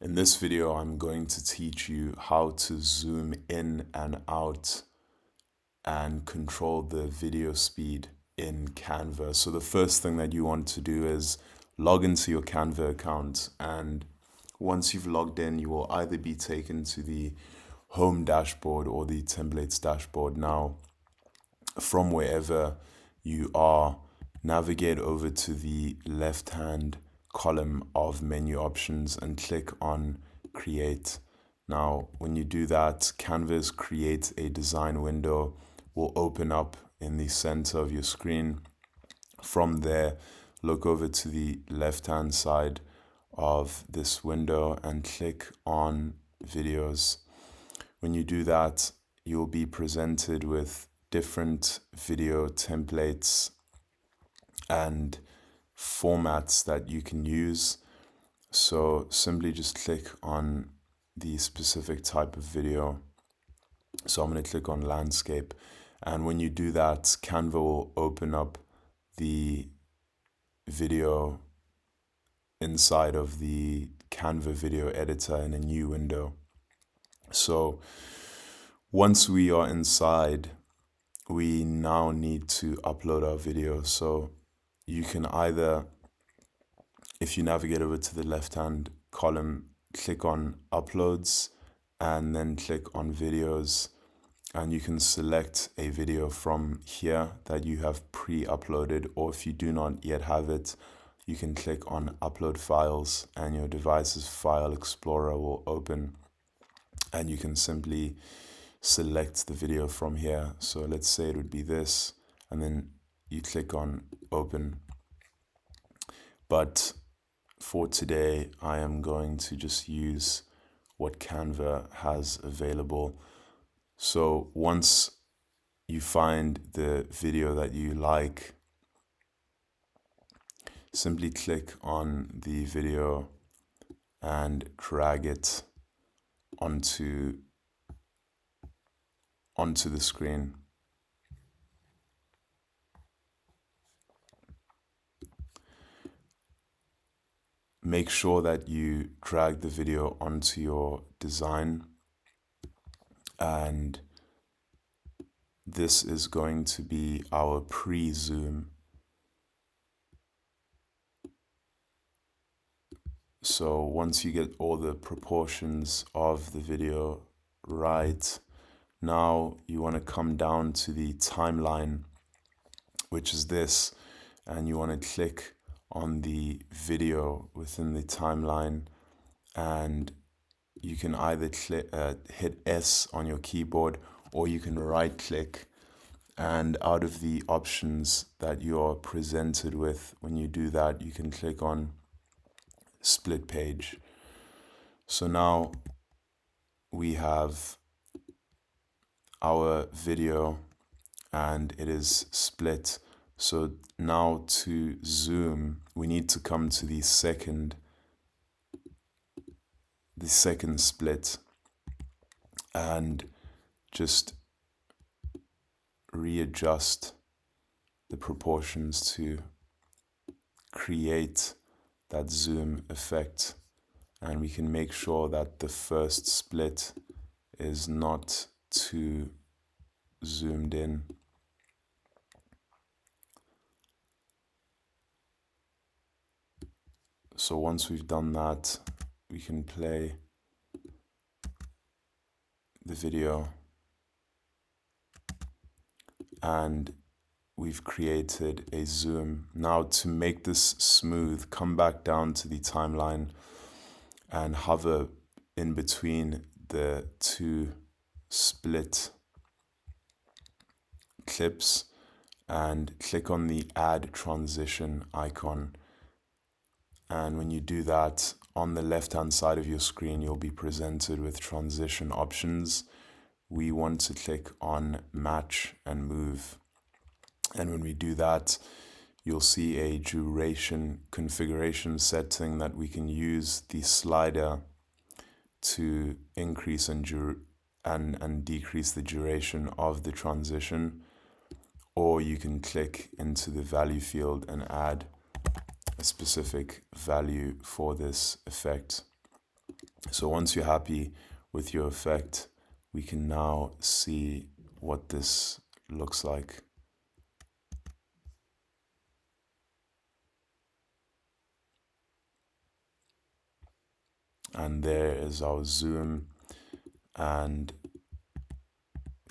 In this video, I'm going to teach you how to zoom in and out and control the video speed in Canva. So the first thing that you want to do is log into your Canva account, and once you've logged in, you will either be taken to the home dashboard or the templates dashboard. Now, from wherever you are, navigate over to the left-hand column of menu options and click on Create. Now, when you do that, Canva's Create a Design window will open up in the center of your screen. From there, look over to the left-hand side of this window and click on Videos. When you do that, you'll be presented with different video templates and formats that you can use. So simply just click on the specific type of video. So I'm going to click on landscape. And when you do that, Canva will open up the video inside of the Canva video editor in a new window. So once we are inside, we now need to upload our video. So you can either, if you navigate over to the left-hand column, click on Uploads and then click on Videos, and you can select a video from here that you have pre-uploaded, or if you do not yet have it, you can click on Upload Files and your device's file explorer will open, and you can simply select the video from here. So let's say it would be this, and then you click on Open. But for today, I am going to just use what Canva has available. So once you find the video that you like, simply click on the video and drag it onto the screen. Make sure that you drag the video onto your design, and this is going to be our pre-zoom. So once you get all the proportions of the video right, now you want to come down to the timeline, which is this, and you want to click on the video within the timeline, and you can either hit S on your keyboard, or you can right click, and out of the options that you're presented with when you do that, you can click on split page. So now we have our video and it is split. So now to zoom, we need to come to the second split and just readjust the proportions to create that zoom effect, and we can make sure that the first split is not too zoomed in. So once we've done that, we can play the video, and we've created a zoom. Now to make this smooth, come back down to the timeline and hover in between the two split clips and click on the add transition icon. And when you do that, on the left-hand side of your screen, you'll be presented with transition options. We want to click on match and move. And when we do that, you'll see a duration configuration setting that we can use the slider to increase and decrease the duration of the transition, or you can click into the value field and add a specific value for this effect. So once you're happy with your effect, we can now see what this looks like. And there is our zoom. And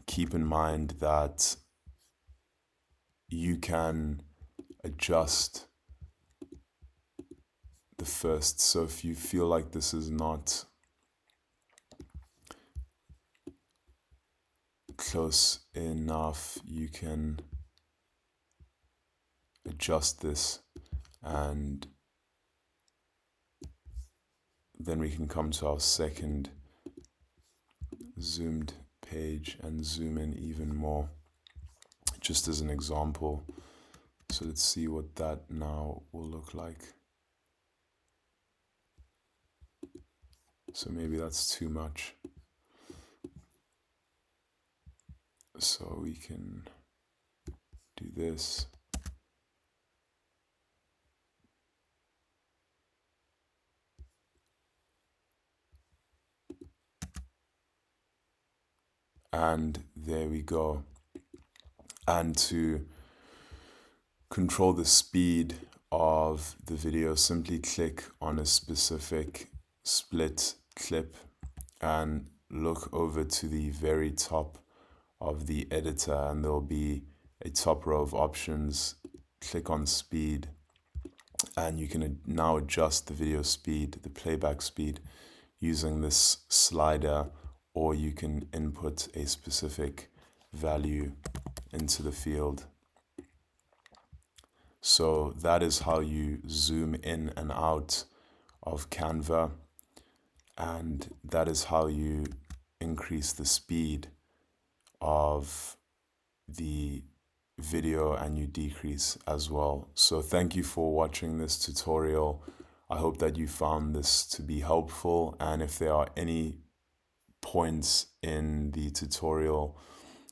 keep in mind that you can adjust the first. So if you feel like this is not close enough, you can adjust this, and then we can come to our second zoomed page and zoom in even more, just as an example. So let's see what that now will look like. So maybe that's too much. So we can do this. And there we go. And to control the speed of the video, simply click on a specific split clip and look over to the very top of the editor, and there'll be a top row of options. Click on speed, and you can now adjust the video speed, the playback speed, using this slider, or you can input a specific value into the field. So that is how you zoom in and out of Canva, and that is how you increase the speed of the video, and you decrease as well. So thank you for watching this tutorial. I hope that you found this to be helpful, and if there are any points in the tutorial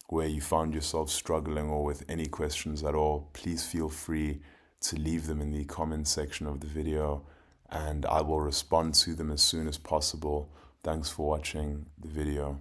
where you found yourself struggling or with any questions at all, please feel free to leave them in the comment section of the video, and I will respond to them as soon as possible. Thanks for watching the video.